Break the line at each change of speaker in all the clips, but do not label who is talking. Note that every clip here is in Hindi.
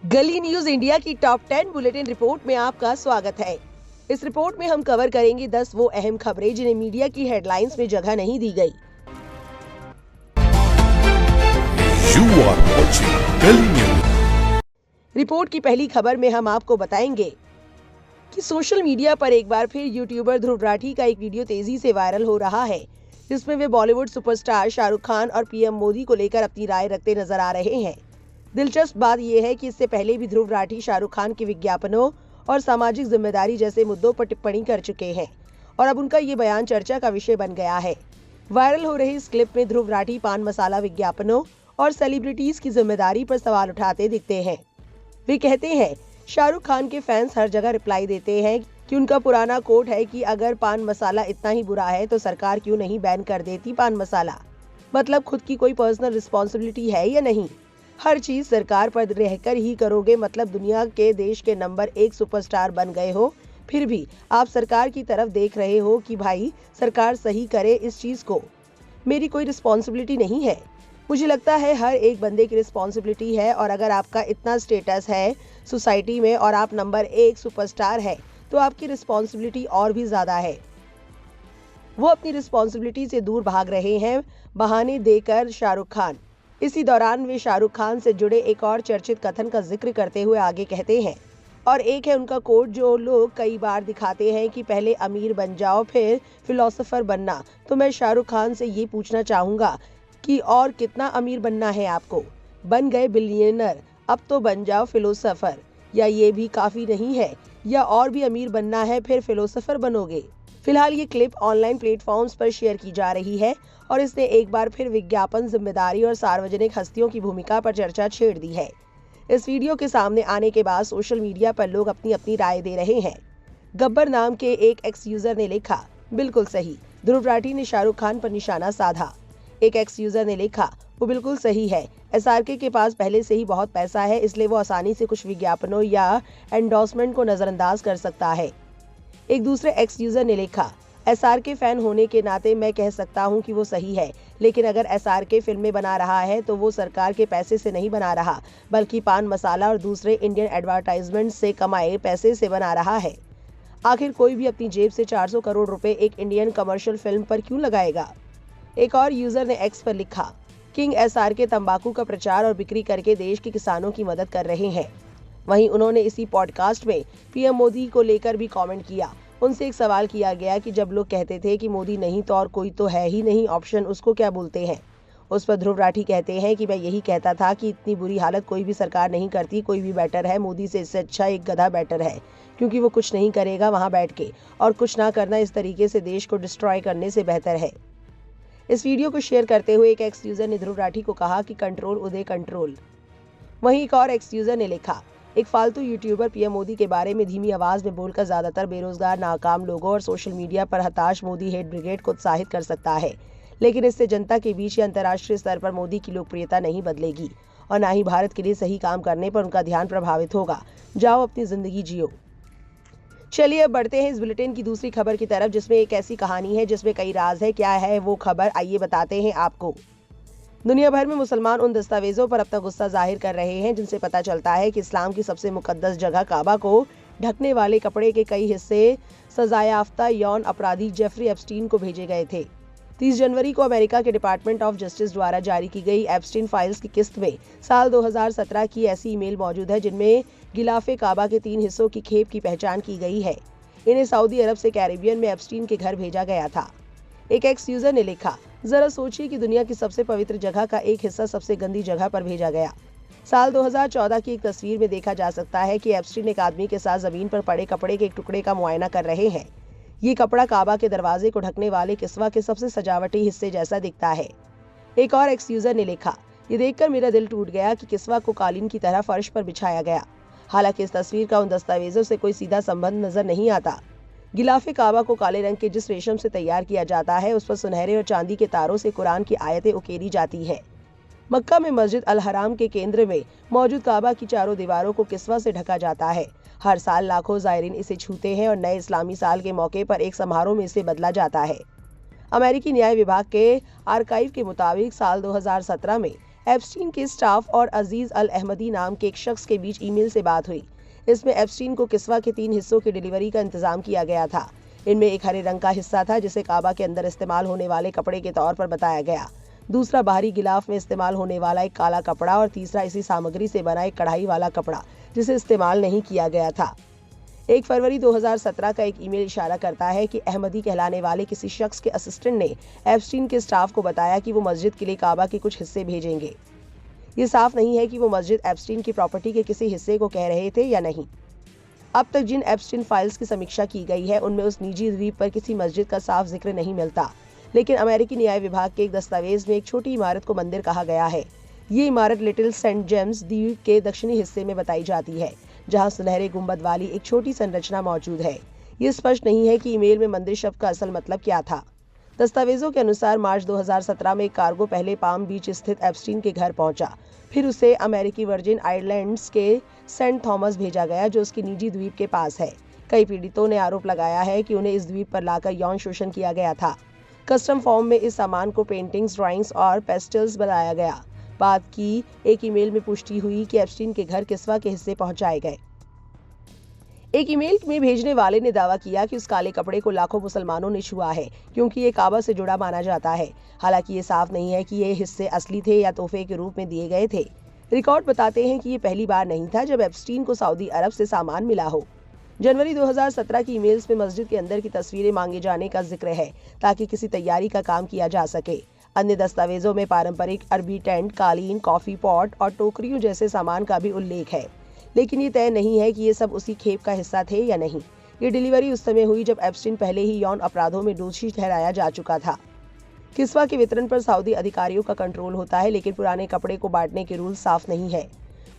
गली न्यूज इंडिया की टॉप 10 बुलेटिन रिपोर्ट में आपका स्वागत है। इस रिपोर्ट में हम कवर करेंगे 10 वो अहम खबरें जिन्हें मीडिया की हेडलाइंस में जगह नहीं दी गई।
You are watching गली न्यूज।
रिपोर्ट की पहली खबर में हम आपको बताएंगे कि सोशल मीडिया पर एक बार फिर यूट्यूबर ध्रुव राठी का एक वीडियो तेजी से वायरल हो रहा है, जिसमें वे बॉलीवुड सुपरस्टार शाहरुख खान और पीएम मोदी को लेकर अपनी राय रखते नजर आ रहे हैं। दिलचस्प बात यह है कि इससे पहले भी ध्रुव राठी शाहरुख खान के विज्ञापनों और सामाजिक जिम्मेदारी जैसे मुद्दों पर टिप्पणी कर चुके हैं और अब उनका ये बयान चर्चा का विषय बन गया है। वायरल हो रही इस क्लिप में ध्रुव राठी पान मसाला विज्ञापनों और सेलिब्रिटीज की जिम्मेदारी पर सवाल उठाते दिखते हैं। वे कहते हैं, शाहरुख खान के फैंस हर जगह रिप्लाई देते हैं कि उनका पुराना कोट है कि अगर पान मसाला इतना ही बुरा है तो सरकार क्यों नहीं बैन कर देती पान मसाला। मतलब खुद की कोई पर्सनल रिस्पॉन्सिबिलिटी है या नहीं। हर चीज सरकार पर रहकर ही करोगे, मतलब दुनिया के देश के नंबर 1 सुपरस्टार बन गए हो, फिर भी आप सरकार की तरफ देख रहे हो कि भाई सरकार सही करे इस चीज को। मेरी कोई रिस्पॉन्सिबिलिटी नहीं है। मुझे लगता है हर एक बंदे की रिस्पॉन्सिबिलिटी है, और अगर आपका इतना स्टेटस है सोसाइटी में और आप नंबर 1 सुपरस्टार है तो आपकी रिस्पॉन्सिबिलिटी और भी ज्यादा है। वो अपनी रिस्पॉन्सिबिलिटी से दूर भाग रहे हैं बहाने देकर शाहरुख खान। इसी दौरान वे शाहरुख खान से जुड़े एक और चर्चित कथन का जिक्र करते हुए आगे कहते हैं, और एक है उनका कोट जो लोग कई बार दिखाते हैं कि पहले अमीर बन जाओ फिर फिलोसोफर बनना। तो मैं शाहरुख खान से ये पूछना चाहूंगा कि और कितना अमीर बनना है आपको? बन गए बिलियनर, अब तो बन जाओ फिलोसोफर। या ये भी काफी नहीं है, या और भी अमीर बनना है फिर फिलोसोफर बनोगे? फिलहाल ये क्लिप ऑनलाइन प्लेटफॉर्म्स पर शेयर की जा रही है और इसने एक बार फिर विज्ञापन, जिम्मेदारी और सार्वजनिक हस्तियों की भूमिका पर चर्चा छेड़ दी है। इस वीडियो के सामने आने के बाद सोशल मीडिया पर लोग अपनी अपनी राय दे रहे हैं। गब्बर नाम के एक एक्स यूजर ने लिखा, बिल्कुल सही, ध्रुव राठी ने शाहरुख खान पर निशाना साधा। एक एक्स यूजर ने लिखा, वो बिल्कुल सही है, एसआरके के पास पहले से ही बहुत पैसा है, इसलिए वो आसानी से कुछ विज्ञापनों या एंडोर्समेंट को नजरअंदाज कर सकता है। एक दूसरे एक्स यूजर ने लिखा, एसआरके फैन होने के नाते मैं कह सकता हूं कि वो सही है, लेकिन अगर एसआरके फिल्में बना रहा है तो वो सरकार के पैसे से नहीं बना रहा, बल्कि पान मसाला और दूसरे इंडियन एडवर्टाइजमेंट से कमाए पैसे से बना रहा है। आखिर कोई भी अपनी जेब से 400 करोड़ रुपए एक इंडियन कमर्शियल फिल्म पर क्यों लगाएगा? एक और यूजर ने एक्स पर लिखा, किंग एसआरके तंबाकू का प्रचार और बिक्री करके देश के किसानों की मदद कर रहे हैं। वहीं उन्होंने इसी पॉडकास्ट में पीएम मोदी को लेकर भी कमेंट किया। उनसे एक सवाल किया गया कि जब लोग कहते थे कि मोदी नहीं तो और कोई तो है ही नहीं ऑप्शन, उसको क्या बोलते हैं? उस पर ध्रुव राठी कहते हैं कि मैं यही कहता था कि इतनी बुरी हालत कोई भी सरकार नहीं करती, कोई भी बेटर है, मोदी से इससे अच्छा एक गधा बेटर है, क्योंकि वो कुछ नहीं करेगा वहां बैठ के, और कुछ ना करना इस तरीके से देश को डिस्ट्रॉय करने से बेहतर है। इस वीडियो को शेयर करते हुए एक एक्स यूजर ने ध्रुव राठी को कहा कि कंट्रोल उदय कंट्रोल। वहीं एक और एक्स यूजर ने लिखा, एक फालतू यूट्यूबर पीएम मोदी के बारे में धीमी आवाज में बोलकर ज्यादातर बेरोजगार, नाकाम लोगों और सोशल मीडिया पर हताश मोदी हेट ब्रिगेड को उत्साहित कर सकता है, लेकिन इससे जनता के बीच या अंतर्राष्ट्रीय स्तर पर मोदी की लोकप्रियता नहीं बदलेगी और न ही भारत के लिए सही काम करने पर उनका ध्यान प्रभावित होगा। जाओ अपनी जिंदगी जियो। चलिए अब बढ़ते हैं इस बुलेटिन की दूसरी खबर की तरफ, जिसमें एक ऐसी कहानी है जिसमें कई राज है। क्या है वो खबर, आइए बताते हैं आपको। दुनिया भर में मुसलमान उन दस्तावेजों पर अपना गुस्सा जाहिर कर रहे हैं जिनसे पता चलता है कि इस्लाम की सबसे मुकद्दस जगह काबा को ढकने वाले कपड़े के कई हिस्से सजायाफ्ता यौन अपराधी जेफरी एप्स्टीन को भेजे गए थे। 30 जनवरी को अमेरिका के डिपार्टमेंट ऑफ जस्टिस द्वारा जारी की गई एप्स्टीन फाइल्स की किस्त में साल 2017 की ऐसी ईमेल मौजूद है जिनमें गिलाफे काबा के 3 हिस्सों की खेप की पहचान की गई है। इन्हें सऊदी अरब से कैरेबियन में एप्स्टीन के घर भेजा गया था। एक एक्स यूजर ने लिखा, जरा सोचिए कि दुनिया की सबसे पवित्र जगह का एक हिस्सा सबसे गंदी जगह पर भेजा गया। साल 2014 की एक तस्वीर में देखा जा सकता है कि एप्स्टीन एक आदमी के साथ जमीन पर पड़े कपड़े के एक टुकड़े का मुआयना कर रहे हैं। ये कपड़ा काबा के दरवाजे को ढकने वाले किस्वा के सबसे सजावटी हिस्से जैसा दिखता है। एक और एक्स यूजर ने लिखा, ये देखकर मेरा दिल टूट गया कि किस्वा को कालीन की तरह फर्श पर बिछाया गया। हालांकि इस तस्वीर का उन दस्तावेजों से कोई सीधा संबंध नजर नहीं आता। गिलाफे काबा को काले रंग के जिस रेशम से तैयार किया जाता है उस पर सुनहरे और चांदी के तारों से कुरान की आयतें उकेरी जाती है। मक्का में मस्जिद अल हराम के केंद्र में मौजूद काबा की चारों दीवारों को किस्वा से ढका जाता है। हर साल लाखों जायरीन इसे छूते हैं और नए इस्लामी साल के मौके पर एक समारोह में इसे बदला जाता है। अमेरिकी न्याय विभाग के आर्काइव के मुताबिक साल 2017 में एप्स्टीन के स्टाफ और अजीज अल अहमदी नाम के एक शख्स के बीच ईमेल से बात हुई। इसमें एप्स्टीन को किस्वा के 3 हिस्सों की डिलीवरी का इंतजाम किया गया था। इनमें एक हरे रंग का हिस्सा था जिसे काबा के अंदर इस्तेमाल होने वाले कपड़े के तौर पर बताया गया, दूसरा बाहरी गिलाफ में इस्तेमाल होने वाला एक काला कपड़ा और तीसरा इसी सामग्री से बना एक कढ़ाई वाला कपड़ा जिसे इस्तेमाल नहीं किया गया था। 1 फरवरी 2017 का एक ईमेल इशारा करता है कि अहमदी कहलाने वाले किसी शख्स के असिस्टेंट ने एप्स्टीन के स्टाफ को बताया कि वो मस्जिद के लिए काबा के कुछ हिस्से भेजेंगे। ये साफ नहीं है कि वो मस्जिद एप्स्टीन की प्रॉपर्टी के किसी हिस्से को कह रहे थे या नहीं। अब तक जिन एप्स्टीन फाइल्स की समीक्षा की गई है उनमें उस निजी द्वीप पर किसी मस्जिद का साफ जिक्र नहीं मिलता, लेकिन अमेरिकी न्याय विभाग के एक दस्तावेज में एक छोटी इमारत को मंदिर कहा गया है। ये इमारत लिटिल सेंट जेम्स द्वीप के दक्षिणी हिस्से में बताई जाती है, जहां सुनहरे गुंबद वाली एक छोटी संरचना मौजूद है। ये स्पष्ट नहीं है कि ईमेल में मंदिर शब्द का असल मतलब क्या था। दस्तावेजों के अनुसार मार्च 2017 में एक कार्गो पहले पाम बीच स्थित एप्स्टीन के घर पहुंचा, फिर उसे अमेरिकी वर्जिन आइलैंड्स के सेंट थॉमस भेजा गया जो उसकी निजी द्वीप के पास है। कई पीड़ितों ने आरोप लगाया है कि उन्हें इस द्वीप पर लाकर यौन शोषण किया गया था। कस्टम फॉर्म में इस सामान को पेंटिंग्स, ड्राइंग्स और पेस्टल्स बनाया गया। बाद की एक ईमेल में पुष्टि हुई कि एप्स्टीन के घर किस्वा के हिस्से पहुंचाए गए। एक ईमेल में भेजने वाले ने दावा किया कि उस काले कपड़े को लाखों मुसलमानों ने छुआ है क्योंकि ये काबा से जुड़ा माना जाता है। हालांकि ये साफ नहीं है कि ये हिस्से असली थे या तोहफे के रूप में दिए गए थे। रिकॉर्ड बताते हैं कि ये पहली बार नहीं था जब एप्स्टीन को सऊदी अरब से सामान मिला हो। जनवरी 2017 की ईमेल्स में मस्जिद के अंदर की तस्वीरें मांगे जाने का जिक्र है ताकि किसी तैयारी का काम किया जा सके। अन्य दस्तावेजों में पारंपरिक अरबी टेंट, कालीन, कॉफी पॉट और टोकरियों जैसे सामान का भी उल्लेख है, लेकिन ये तय नहीं है कि ये सब उसी खेप का हिस्सा थे या नहीं। ये डिलीवरी उस समय हुई जब एप्स्टीन पहले ही यौन अपराधों में दोषी ठहराया जा चुका था। किस्वा के वितरण पर सऊदी अधिकारियों का कंट्रोल होता है, लेकिन पुराने कपड़े को बांटने के रूल साफ नहीं है।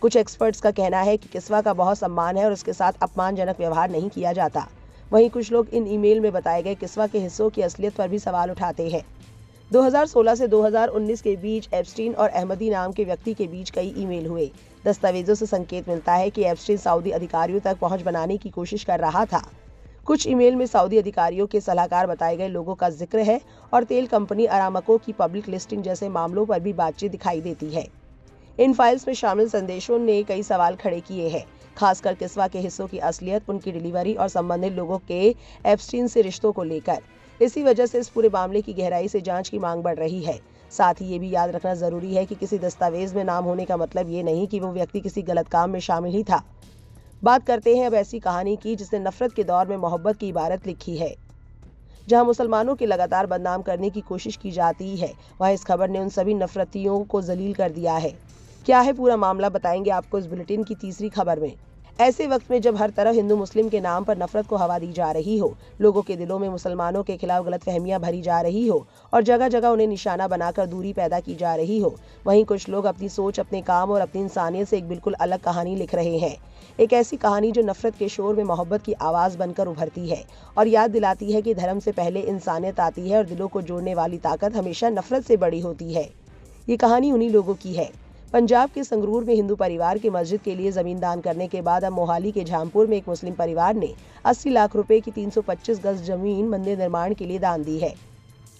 कुछ एक्सपर्ट्स का कहना है कि किस्वा का बहुत सम्मान है और उसके साथ अपमानजनक व्यवहार नहीं किया जाता। वहीं कुछ लोग इन ईमेल में बताए गए किस्वा के हिस्सों की असलियत पर भी सवाल उठाते हैं। 2016 से 2019 के बीच एप्स्टीन और अहमदी नाम के व्यक्ति के बीच कई ईमेल हुए। दस्तावेजों से संकेत मिलता है कि एप्स्टीन सऊदी अधिकारियों तक पहुंच बनाने की कोशिश कर रहा था। कुछ ईमेल में सऊदी अधिकारियों के सलाहकार बताए गए लोगों का जिक्र है और तेल कंपनी अरामको की पब्लिक लिस्टिंग जैसे मामलों पर भी बातचीत दिखाई देती है। इन फाइल्स में शामिल संदेशों ने कई सवाल खड़े किए हैं, खासकर किस्वा के हिस्सों की असलियत, उनकी डिलीवरी और संबंधित लोगों के एप्स्टीन से रिश्तों को लेकर। इसी वजह से इस पूरे मामले की गहराई से जांच की मांग बढ़ रही है। साथ ही ये भी याद रखना जरूरी है कि किसी दस्तावेज में नाम होने का मतलब ये नहीं कि वो व्यक्ति किसी गलत काम में शामिल ही था। बात करते हैं अब ऐसी कहानी की जिसने नफरत के दौर में मोहब्बत की इबारत लिखी है। जहां मुसलमानों के लगातार बदनाम करने की कोशिश की जाती है, वहां इस खबर ने उन सभी नफरतियों को जलील कर दिया है। क्या है पूरा मामला, बताएंगे आपको इस बुलेटिन की तीसरी खबर में। ऐसे वक्त में जब हर तरफ हिंदू मुस्लिम के नाम पर नफरत को हवा दी जा रही हो, लोगों के दिलों में मुसलमानों के खिलाफ गलतफहमियां भरी जा रही हो और जगह जगह उन्हें निशाना बनाकर दूरी पैदा की जा रही हो, वहीं कुछ लोग अपनी सोच, अपने काम और अपनी इंसानियत से एक बिल्कुल अलग कहानी लिख रहे हैं। एक ऐसी कहानी जो नफरत के शोर में मोहब्बत की आवाज बनकर उभरती है और याद दिलाती है कि धर्म से पहले इंसानियत आती है और दिलों को जोड़ने वाली ताकत हमेशा नफरत से बड़ी होती है। ये कहानी उन्हीं लोगों की है। पंजाब के संगरूर में हिंदू परिवार के मस्जिद के लिए जमीन दान करने के बाद अब मोहाली के झामपुर में एक मुस्लिम परिवार ने 80 लाख रुपए की 325 गज जमीन मंदिर निर्माण के लिए दान दी है।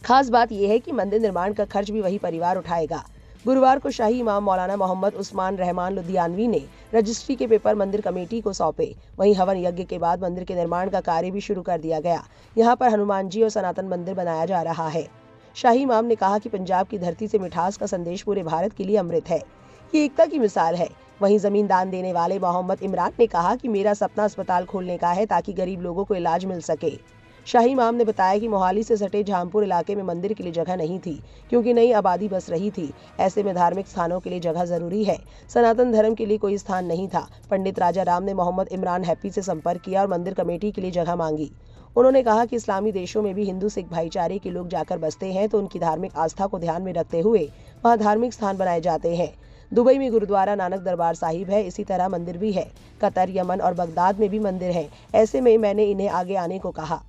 खास बात यह है कि मंदिर निर्माण का खर्च भी वही परिवार उठाएगा। गुरुवार को शाही इमाम मौलाना मोहम्मद उस्मान रहमान लुधियानवी ने रजिस्ट्री के पेपर मंदिर कमेटी को सौंपे। वहीं हवन यज्ञ के बाद मंदिर के निर्माण का कार्य भी शुरू कर दिया गया। यहाँ पर हनुमान जी और सनातन मंदिर बनाया जा रहा है। शाही इमाम ने कहा कि पंजाब की धरती से मिठास का संदेश पूरे भारत के लिए अमृत है। ये एकता की मिसाल है। वहीं जमीन दान देने वाले मोहम्मद इमरान ने कहा कि मेरा सपना अस्पताल खोलने का है ताकि गरीब लोगों को इलाज मिल सके। शाही इमाम ने बताया कि मोहाली से सटे झामपुर इलाके में मंदिर के लिए जगह नहीं थी क्योंकि नई आबादी बस रही थी। ऐसे में धार्मिक स्थानों के लिए जगह जरूरी है। सनातन धर्म के लिए कोई स्थान नहीं था। पंडित राजा राम ने मोहम्मद इमरान हैप्पी से संपर्क किया और मंदिर कमेटी के लिए जगह मांगी। उन्होंने कहा कि इस्लामी देशों में भी हिंदू सिख भाईचारे के लोग जाकर बसते हैं तो उनकी धार्मिक आस्था को ध्यान में रखते हुए वहाँ धार्मिक स्थान बनाए जाते हैं। दुबई में गुरुद्वारा नानक दरबार साहिब है, इसी तरह मंदिर भी है। कतर, यमन और बगदाद में भी मंदिर हैं। ऐसे में मैंने इन्हें आगे आने को कहा।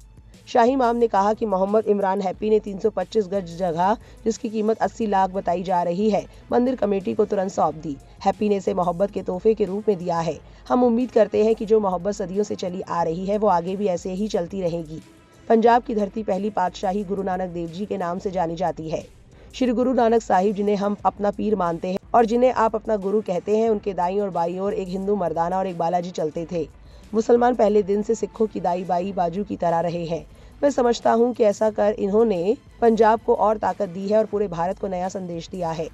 शाही इमाम ने कहा कि मोहम्मद इमरान हैप्पी ने 325 गज जगह जिसकी कीमत 80 लाख बताई जा रही है मंदिर कमेटी को तुरंत सौंप दी। हैप्पी ने इसे मोहब्बत के तोहफे के रूप में दिया है। हम उम्मीद करते हैं कि जो मोहब्बत सदियों से चली आ रही है वो आगे भी ऐसे ही चलती रहेगी। पंजाब की धरती पहली पातशाही गुरु नानक देव जी के नाम से जानी जाती है। श्री गुरु नानक साहिब, जिन्हें हम अपना पीर मानते हैं और जिन्हें आप अपना गुरु कहते हैं, उनके दाईं और बाईं ओर एक हिंदू मर्दाना और एक बालाजी चलते थे। मुसलमान पहले दिन से सिखों की दाई बाई बाजू की तरह रहे हैं। मैं समझता हूँ कि ऐसा कर इन्होंने पंजाब को और ताकत दी है और पूरे भारत को नया संदेश दिया है।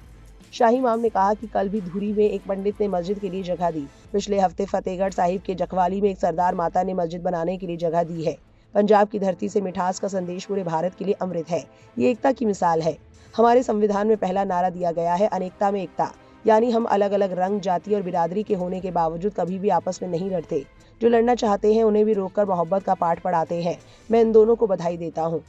शाही इमाम ने कहा कि कल भी धुरी में एक पंडित ने मस्जिद के लिए जगह दी। पिछले हफ्ते फतेहगढ़ साहिब के जखवाली में एक सरदार माता ने मस्जिद बनाने के लिए जगह दी है। पंजाब की धरती से मिठास का संदेश पूरे भारत के लिए अमृत है। ये एकता की मिसाल है। हमारे संविधान में पहला नारा दिया गया है, अनेकता में एकता, यानी हम अलग अलग रंग, जाति और बिरादरी के होने के बावजूद कभी भी आपस में नहीं लड़ते। जो लड़ना चाहते हैं उन्हें भी रोककर मोहब्बत का पाठ पढ़ाते हैं। मैं इन दोनों को बधाई देता हूँ।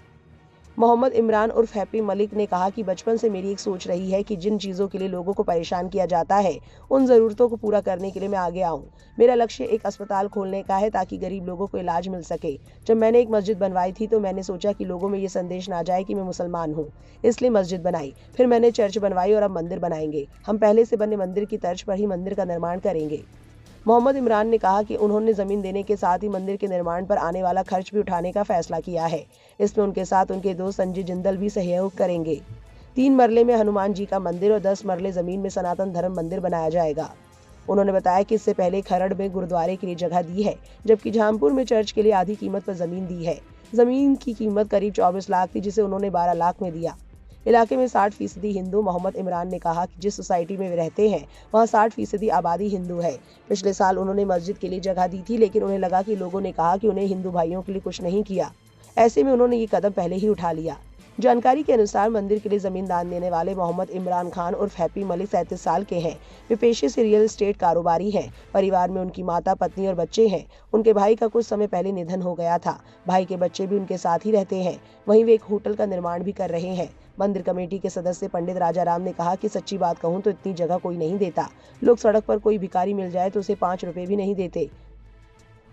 मोहम्मद इमरान उर्फ हैप्पी मलिक ने कहा कि बचपन से मेरी एक सोच रही है कि जिन चीज़ों के लिए लोगों को परेशान किया जाता है, उन ज़रूरतों को पूरा करने के लिए मैं आगे आऊँ। मेरा लक्ष्य एक अस्पताल खोलने का है ताकि गरीब लोगों को इलाज मिल सके। जब मैंने एक मस्जिद बनवाई थी तो मैंने सोचा कि लोगों में ये संदेश ना जाए कि मैं मुसलमान हूँ, इसलिए मस्जिद बनाई। फिर मैंने चर्च बनवाई और अब मंदिर बनाएंगे। हम पहले से बने मंदिर की तर्ज पर ही मंदिर का निर्माण करेंगे। मोहम्मद इमरान ने कहा कि उन्होंने जमीन देने के साथ ही मंदिर के निर्माण पर आने वाला खर्च भी उठाने का फैसला किया है। इसमें उनके साथ उनके दोस्त संजय जिंदल भी सहयोग करेंगे। 3 मरले में हनुमान जी का मंदिर और 10 मरले जमीन में सनातन धर्म मंदिर बनाया जाएगा। उन्होंने बताया कि इससे पहले खरड़ में गुरुद्वारे के लिए जगह दी है, जबकि जहांपुर में चर्च के लिए आधी कीमत पर जमीन दी है। जमीन की कीमत करीब 24 लाख थी, जिसे उन्होंने 12 लाख में दिया। इलाके में 60% हिंदू। मोहम्मद इमरान ने कहा कि जिस सोसाइटी में वे रहते हैं वहाँ 60% आबादी हिंदू है। पिछले साल उन्होंने मस्जिद के लिए जगह दी थी, लेकिन उन्हें लगा कि लोगों ने कहा कि उन्हें हिंदू भाइयों के लिए कुछ नहीं किया। ऐसे में उन्होंने ये कदम पहले ही उठा लिया। जानकारी के अनुसार मंदिर के लिए जमीन दान देने वाले मोहम्मद इमरान खान उर्फ हैप्पी मलिक 37 साल के हैं। वे पेशे से रियल एस्टेट कारोबारी हैं। परिवार में उनकी माता, पत्नी और बच्चे हैं। उनके भाई का कुछ समय पहले निधन हो गया था। भाई के बच्चे भी उनके साथ ही रहते हैं। वहीं वे एक होटल का निर्माण भी कर रहे हैं। मंदिर कमेटी के सदस्य पंडित राजा राम ने कहा कि सच्ची बात कहूं तो इतनी जगह कोई नहीं देता। लोग सड़क पर कोई भिखारी मिल जाए तो उसे 5 रुपए भी नहीं देते।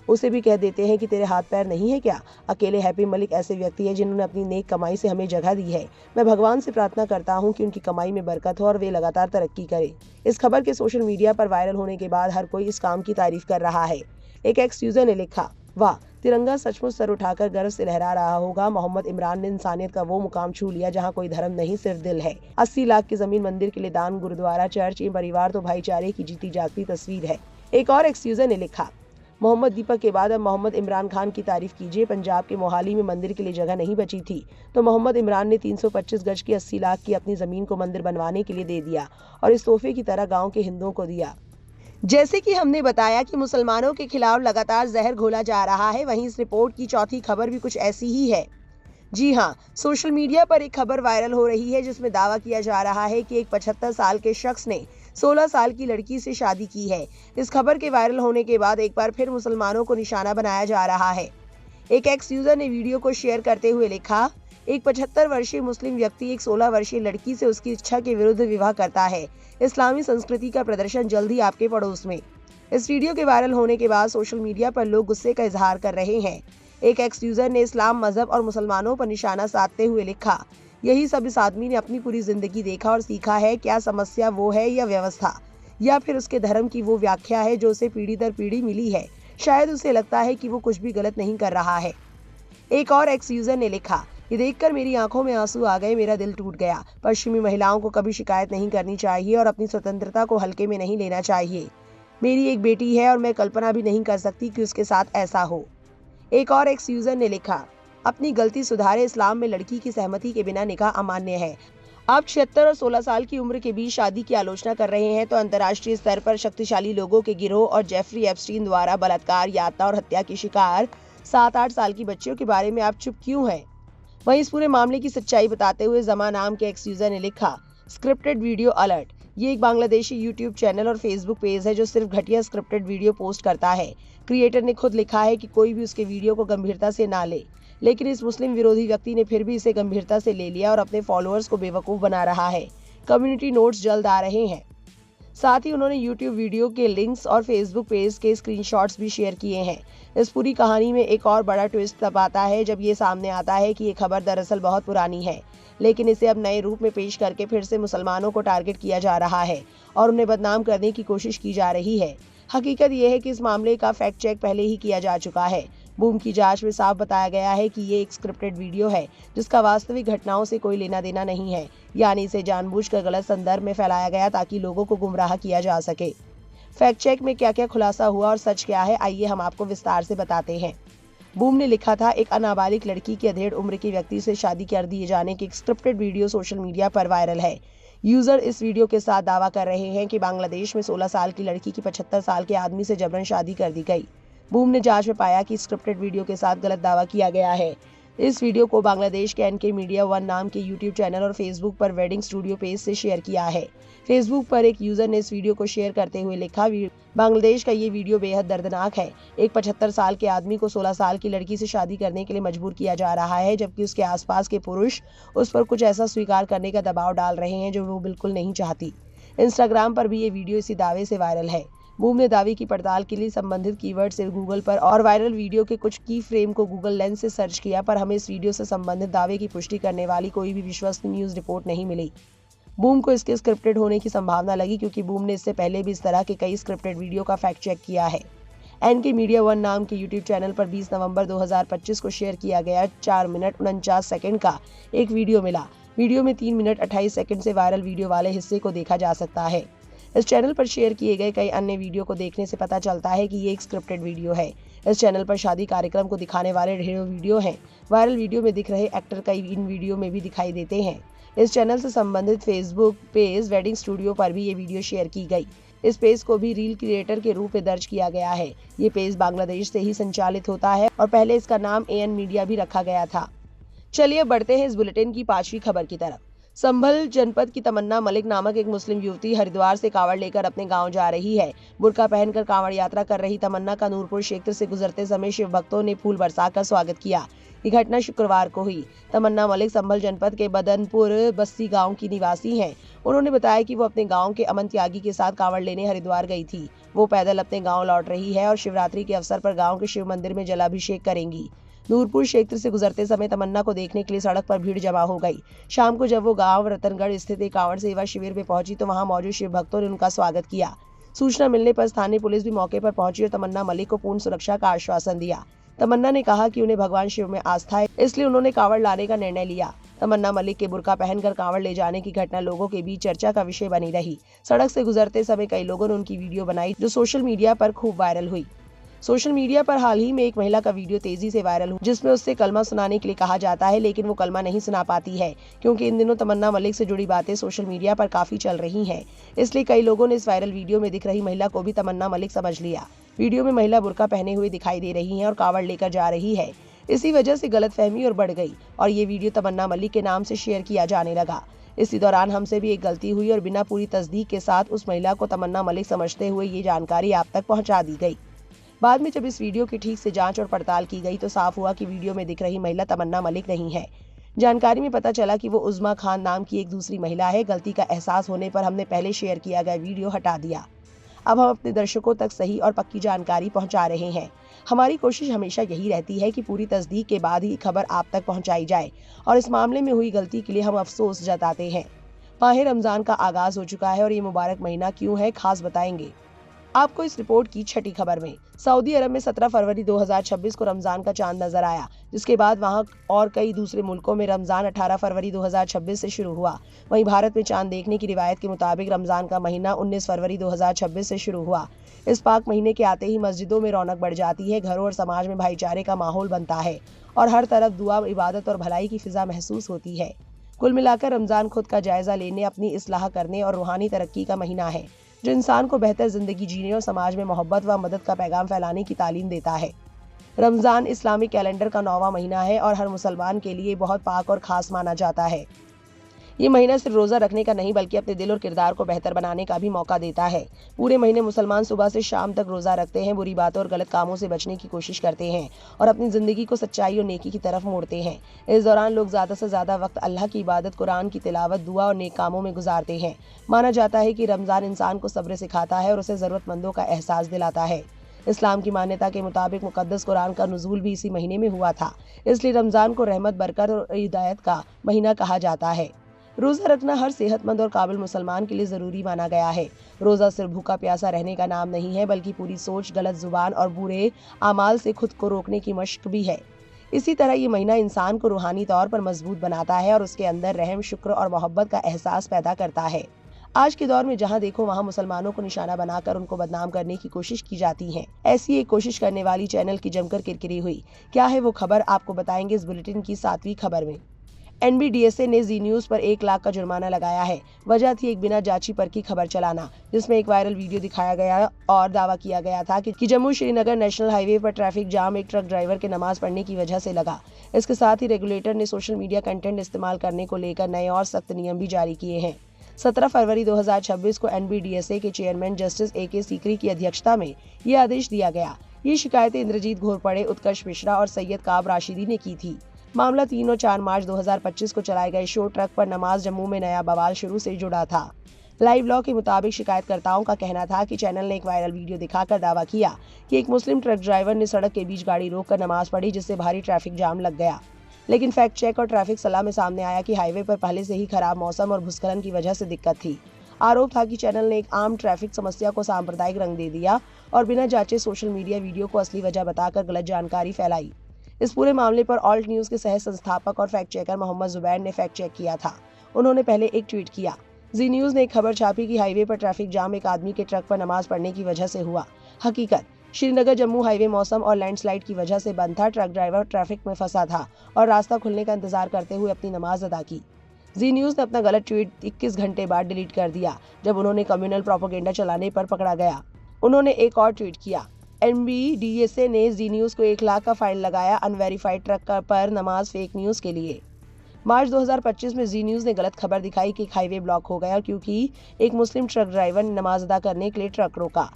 उसे भी कह देते हैं कि तेरे हाथ पैर नहीं है क्या। अकेले हैप्पी मलिक ऐसे व्यक्ति है जिन्होंने अपनी नेक कमाई से हमें जगह दी है। मैं भगवान से प्रार्थना करता हूं कि उनकी कमाई में बरकत हो और वे लगातार तरक्की करें। इस खबर के सोशल मीडिया पर वायरल होने के बाद हर कोई इस काम की तारीफ कर रहा है। एक एक्स यूजर ने लिखा, वाह, तिरंगा सचमुच सर उठाकर गर्व से लहरा रहा होगा। मोहम्मद इमरान ने इंसानियत का वो मुकाम छू लिया जहां कोई धर्म नहीं, सिर्फ दिल है। 80 लाख की जमीन मंदिर के लिए दान, गुरुद्वारा, चर्च, ये परिवार तो भाईचारे की जीती जागती तस्वीर है। एक और एक्स यूजर ने लिखा, मोहम्मद दीपक के बाद अब मोहम्मद इमरान खान की तारीफ कीजिए। पंजाब के मोहाली में मंदिर के लिए जगह नहीं बची थी तो मोहम्मद इमरान ने 325 गज की 80 लाख की अपनी जमीन को मंदिर बनवाने के लिए दे दिया और इस तोहफे की तरह गाँव के हिंदुओं को दिया। जैसे कि हमने बताया कि मुसलमानों के खिलाफ लगातार जहर घोला जा रहा है, वहीं इस रिपोर्ट की चौथी खबर भी कुछ ऐसी ही है। जी हां, सोशल मीडिया पर एक खबर वायरल हो रही है जिसमें दावा किया जा रहा है कि एक 75 साल के शख्स ने 16 साल की लड़की से शादी की है। इस खबर के वायरल होने के बाद एक बार फिर मुसलमानों को निशाना बनाया जा रहा है। एक एक्स यूजर ने वीडियो को शेयर करते हुए लिखा, एक 75 वर्षीय मुस्लिम व्यक्ति एक 16 वर्षीय लड़की से उसकी इच्छा के विरुद्ध विवाह करता है। इस्लामी संस्कृति का प्रदर्शन जल्द ही आपके पड़ोस में। इस वीडियो के वायरल होने के बाद सोशल मीडिया पर लोग गुस्से का इजहार कर रहे हैं। एक एक्स यूजर ने इस्लाम मजहब और मुसलमानों पर निशाना साधते हुए लिखा, यही सब इस आदमी ने अपनी पूरी जिंदगी देखा और सीखा है। क्या समस्या वो है या व्यवस्था, या फिर उसके धर्म की वो व्याख्या है जो उसे पीढ़ी दर पीढ़ी मिली है। शायद उसे लगता है कि वो कुछ भी गलत नहीं कर रहा है। एक और एक्स यूजर ने लिखा, ये देखकर मेरी आंखों में आंसू आ गए, मेरा दिल टूट गया। पश्चिमी महिलाओं को कभी शिकायत नहीं करनी चाहिए और अपनी स्वतंत्रता को हल्के में नहीं लेना चाहिए। मेरी एक बेटी है और मैं कल्पना भी नहीं कर सकती कि उसके साथ ऐसा हो। एक और एक्स यूजर ने लिखा, अपनी गलती सुधारे, इस्लाम में लड़की की सहमति के बिना निकाह अमान्य है। आप 76 और 16 साल की उम्र के बीच शादी की आलोचना कर रहे हैं तो अंतर्राष्ट्रीय स्तर पर शक्तिशाली लोगों के गिरोह और जेफरी एप्स्टीन द्वारा बलात्कार, यातना और हत्या की शिकार 7-8 साल की बच्चियों के बारे में आप चुप क्यों हैं? वहीं इस पूरे मामले की सच्चाई बताते हुए जमा नाम के एक्स यूजर ने लिखा, स्क्रिप्टेड वीडियो अलर्ट। ये एक बांग्लादेशी यूट्यूब चैनल और फेसबुक पेज है जो सिर्फ घटिया स्क्रिप्टेड वीडियो पोस्ट करता है। क्रिएटर ने खुद लिखा है कि कोई भी उसके वीडियो को गंभीरता से ना ले, लेकिन इस मुस्लिम विरोधी व्यक्ति ने फिर भी इसे गंभीरता से ले लिया और अपने फॉलोअर्स को बेवकूफ बना रहा है। कम्युनिटी नोट्स जल्द आ रहे हैं। साथ ही उन्होंने यूट्यूब वीडियो के लिंक्स और फेसबुक पेज के स्क्रीनशॉट्स भी शेयर किए हैं। इस पूरी कहानी में एक और बड़ा ट्विस्ट तब आता है जब ये सामने आता है कि ये खबर दरअसल बहुत पुरानी है, लेकिन इसे अब नए रूप में पेश करके फिर से मुसलमानों को टारगेट किया जा रहा है और उन्हें बदनाम करने की कोशिश की जा रही है। हकीकत यह है कि इस मामले का फैक्ट चेक पहले ही किया जा चुका है। बूम की जांच में साफ बताया गया है कि ये एक स्क्रिप्टेड वीडियो है जिसका वास्तविक घटनाओं से कोई लेना देना नहीं है, यानी इसे जानबूझकर गलत संदर्भ में फैलाया गया ताकि लोगों को गुमराह किया जा सके। फैक्ट चेक में क्या क्या खुलासा हुआ और सच क्या है, आइए हम आपको विस्तार से बताते हैं। बूम ने लिखा था, एक अनाबालिग लड़की की अधेड़ उम्र के व्यक्ति से शादी कर दिए जाने की एक स्क्रिप्टेड वीडियो सोशल मीडिया पर वायरल है। यूजर इस वीडियो के साथ दावा कर रहे हैं कि बांग्लादेश में 16 साल की लड़की की 75 साल के आदमी से जबरन शादी कर दी गई। बूम ने जांच में पाया कि स्क्रिप्टेड वीडियो के साथ गलत दावा किया गया है। इस वीडियो को बांग्लादेश के एनके मीडिया वन नाम के यूट्यूब चैनल और फेसबुक पर वेडिंग स्टूडियो पेज से शेयर किया है। फेसबुक पर एक यूजर ने इस वीडियो को शेयर करते हुए लिखा, बांग्लादेश का ये वीडियो बेहद दर्दनाक है। एक 75 साल के आदमी को 16 साल की लड़की से शादी करने के लिए मजबूर किया जा रहा है, जबकि उसके आसपास के पुरुष उस पर कुछ ऐसा स्वीकार करने का दबाव डाल रहे हैं जो वो बिल्कुल नहीं चाहती। इंस्टाग्राम पर भी ये वीडियो इसी दावे से वायरल है। बूम ने दावे की पड़ताल के लिए संबंधित कीवर्ड से गूगल पर और वायरल वीडियो के कुछ की फ्रेम को गूगल लेंस से सर्च किया, पर हमें इस वीडियो से संबंधित दावे की पुष्टि करने वाली कोई भी विश्वसनीय न्यूज रिपोर्ट नहीं मिली। बूम को इसके स्क्रिप्टेड होने की संभावना लगी क्योंकि बूम ने इससे पहले भी इस तरह के कई स्क्रिप्टेड वीडियो का फैक्ट चेक किया है। एनके मीडिया वन नाम के यूट्यूब चैनल पर 20 नवंबर 2025 को शेयर किया गया 4 मिनट 49 सेकंड का एक वीडियो मिला। वीडियो में 3 मिनट 28 सेकंड से वायरल वीडियो वाले हिस्से को देखा जा सकता है। इस चैनल पर शेयर किए गए कई अन्य वीडियो को देखने से पता चलता है कि ये एक स्क्रिप्टेड वीडियो है। इस चैनल पर शादी कार्यक्रम को दिखाने वाले ढेरों वीडियो हैं। वायरल वीडियो में दिख रहे एक्टर कई इन वीडियो में भी दिखाई देते हैं। इस चैनल से संबंधित फेसबुक पेज वेडिंग स्टूडियो पर भी ये वीडियो शेयर की गई। इस पेज को भी रील क्रिएटर के रूप में दर्ज किया गया है। ये पेज बांग्लादेश से ही संचालित होता है और पहले इसका नाम एएन मीडिया भी रखा गया था। चलिए बढ़ते हैं इस बुलेटिन की 5वीं खबर की तरफ। संभल जनपद की तमन्ना मलिक नामक एक मुस्लिम युवती हरिद्वार से कांवड़ लेकर अपने गांव जा रही है। बुर्का पहनकर कांवड़ यात्रा कर रही तमन्ना का नूरपुर क्षेत्र से गुजरते समय शिव भक्तों ने फूल बरसाकर स्वागत किया। ये घटना शुक्रवार को हुई। तमन्ना मलिक संभल जनपद के बदनपुर बस्ती गांव की निवासी हैं। उन्होंने बताया कि वो अपने गांव के अमन त्यागी के साथ कांवड़ लेने हरिद्वार गई थी। वो पैदल अपने गांव लौट रही है और शिवरात्रि के अवसर पर गांव के शिव मंदिर में जलाभिषेक करेंगी। नूरपुर क्षेत्र से गुजरते समय तमन्ना को देखने के लिए सड़क पर भीड़ जमा हो गई। शाम को जब वो गांव रतनगढ़ स्थित एक कांवड़ सेवा शिविर में पहुंची तो वहां मौजूद शिव भक्तों ने उनका स्वागत किया। सूचना मिलने पर स्थानीय पुलिस भी मौके पर पहुंची और तमन्ना मलिक को पूर्ण सुरक्षा का आश्वासन दिया। तमन्ना ने कहा कि उन्हें भगवान शिव में आस्था है, इसलिए उन्होंने कांवड़ लाने का निर्णय लिया। तमन्ना मलिक के बुर्का पहनकर कांवड़ ले जाने की घटना लोगों के बीच चर्चा का विषय बनी रही। सड़क से गुजरते समय कई लोगों ने उनकी वीडियो बनाई जो सोशल मीडिया पर खूब वायरल हुई। सोशल मीडिया पर हाल ही में एक महिला का वीडियो तेजी से वायरल हुआ जिसमें उससे कलमा सुनाने के लिए कहा जाता है, लेकिन वो कलमा नहीं सुना पाती है क्योंकि इन दिनों तमन्ना मलिक से जुड़ी बातें सोशल मीडिया पर काफी चल रही हैं। इसलिए कई लोगों ने इस वायरल वीडियो में दिख रही महिला को भी तमन्ना मलिक समझ लिया। वीडियो में महिला बुर्का पहने हुए दिखाई दे रही है और कांवड़ लेकर जा रही है। इसी वजह से गलतफहमी और बढ़ गई और ये वीडियो तमन्ना मलिक के नाम से शेयर किया जाने लगा। इसी दौरान हमसे भी एक गलती हुई और बिना पूरी तस्दीक के साथ उस महिला को तमन्ना मलिक समझते हुए ये जानकारी आप तक पहुंचा दी गई। बाद में जब इस वीडियो की ठीक से जांच और पड़ताल की गई तो साफ हुआ कि वीडियो में दिख रही महिला तमन्ना मलिक नहीं है। जानकारी में पता चला कि वो उज़्मा खान नाम की एक दूसरी महिला है। गलती का एहसास होने पर हमने पहले शेयर किया गया वीडियो हटा दिया। अब हम अपने दर्शकों तक सही और पक्की जानकारी पहुंचा रहे हैं। हमारी कोशिश हमेशा यही रहती है कि पूरी तस्दीक के बाद ही खबर आप तक पहुंचाई जाए और इस मामले में हुई गलती के लिए हम अफसोस जताते हैं। माह रमजान का आगाज हो चुका है और ये मुबारक महीना क्यों है खास बताएंगे आपको इस रिपोर्ट की 6ठी खबर में। सऊदी अरब में 17 फरवरी 2026 को रमजान का चांद नजर आया, जिसके बाद वहां और कई दूसरे मुल्कों में रमजान 18 फरवरी 2026 से शुरू हुआ। वहीं भारत में चांद देखने की रिवायत के मुताबिक रमजान का महीना 19 फरवरी 2026 से शुरू हुआ। इस पाक महीने के आते ही मस्जिदों में रौनक बढ़ जाती है, घरों और समाज में भाईचारे का माहौल बनता है और हर तरफ दुआ, इबादत और भलाई की फिजा महसूस होती है। कुल मिलाकर रमजान खुद का जायजा लेने, अपनी इस्लाह करने और रूहानी तरक्की का महीना है जो इंसान को बेहतर जिंदगी जीने और समाज में मोहब्बत व मदद का पैगाम फैलाने की तालीम देता है। रमजान इस्लामिक कैलेंडर का 9वां महीना है और हर मुसलमान के लिए बहुत पाक और खास माना जाता है। ये महीना सिर्फ रोजा रखने का नहीं बल्कि अपने दिल और किरदार को बेहतर बनाने का भी मौका देता है। पूरे महीने मुसलमान सुबह से शाम तक रोजा रखते हैं, बुरी बातों और गलत कामों से बचने की कोशिश करते हैं और अपनी जिंदगी को सच्चाई और नेकी की तरफ मोड़ते हैं। इस दौरान लोग ज्यादा से ज्यादा वक्त अल्लाह की इबादत, कुरान की तिलावत, दुआ और नेक कामों में गुजारते हैं। माना जाता है कि रमजान इंसान को सब्र सिखाता है और उसे जरूरतमंदों का एहसास दिलाता है। इस्लाम की मान्यता के मुताबिक मुकद्दस कुरान का नुज़ूल भी इसी महीने में हुआ था, इसलिए रमजान को रहमत, बरकत और हिदायत का महीना कहा जाता है। रोजा रखना हर सेहतमंद और काबिल मुसलमान के लिए जरूरी माना गया है। रोजा सिर्फ भूखा प्यासा रहने का नाम नहीं है, बल्कि पूरी सोच, गलत जुबान और बुरे आमाल से खुद को रोकने की मशक भी है। इसी तरह ये महीना इंसान को रूहानी तौर पर मजबूत बनाता है और उसके अंदर रहम, शुक्र और मोहब्बत का एहसास पैदा करता है। आज के दौर में जहां देखो वहां मुसलमानों को निशाना बनाकर उनको बदनाम करने की कोशिश की जाती है। ऐसी एक कोशिश करने वाली चैनल की जमकर किरकिरी हुई। क्या है वो खबर, आपको बताएंगे इस बुलेटिन की 7वीं खबर में। NBDSA ने जी न्यूज पर 1 लाख का जुर्माना लगाया है। वजह थी एक बिना जांची परखी खबर चलाना, जिसमें एक वायरल वीडियो दिखाया गया और दावा किया गया था कि जम्मू श्रीनगर नेशनल हाईवे पर ट्रैफिक जाम एक ट्रक ड्राइवर के नमाज पढ़ने की वजह से लगा। इसके साथ ही रेगुलेटर ने सोशल मीडिया कंटेंट इस्तेमाल करने को लेकर नए और सख्त नियम भी जारी किए हैं। 17 फरवरी 2026 को NBDSA के चेयरमैन जस्टिस AK सीकरी की अध्यक्षता में ये आदेश दिया गया। ये शिकायतें इंद्रजीत घोरपड़े, उत्कर्ष मिश्रा और सैयद काब राशिदी ने की थी। मामला 3 और 4 मार्च 2025 को चलाए गए शो ट्रक पर नमाज जम्मू में नया बवाल शुरू से जुड़ा था। लाइव लॉ के मुताबिक शिकायतकर्ताओं का कहना था कि चैनल ने एक वायरल वीडियो दिखाकर दावा किया कि एक मुस्लिम ट्रक ड्राइवर ने सड़क के बीच गाड़ी रोककर नमाज पढ़ी, जिससे भारी ट्रैफिक जाम लग गया। लेकिन फैक्ट चेक और ट्रैफिक सलाह में सामने आया कि हाईवे पर पहले से ही खराब मौसम और भूस्खलन की वजह से दिक्कत थी। आरोप था कि चैनल ने एक आम ट्रैफिक समस्या को सांप्रदायिक रंग दे दिया और बिना जांचे सोशल मीडिया वीडियो को असली वजह बताकर गलत जानकारी फैलाई। इस पूरे मामले पर ऑल्ट न्यूज के सह संस्थापक और फैक्ट चेकर मोहम्मद जुबैर ने फैक्ट चेक किया था। उन्होंने पहले एक ट्वीट किया। जी न्यूज ने एक खबर छापी कि हाईवे पर ट्रैफिक जाम एक आदमी के ट्रक पर नमाज पढ़ने की वजह से हुआ। हकीकत, श्रीनगर जम्मू हाईवे मौसम और लैंडस्लाइड की वजह से बंद था। ट्रक ड्राइवर ट्रैफिक में फंसा था और रास्ता खुलने का इंतजार करते हुए अपनी नमाज अदा की। जी न्यूज ने अपना गलत ट्वीट 21 घंटे बाद डिलीट कर दिया, जब उन्होंने कम्युनल प्रोपेगेंडा चलाने पर पकड़ा गया। उन्होंने एक और ट्वीट किया। NBDSA ने जी न्यूज को 1 लाख का फाइन लगाया अनवेरिफाइड ट्रक पर नमाज फेक न्यूज के लिए। मार्च 2025 में जी न्यूज ने गलत खबर दिखाई कि हाईवे ब्लॉक हो गया क्योंकि एक मुस्लिम ट्रक ड्राइवर ने नमाज अदा करने के लिए ट्रक रोका।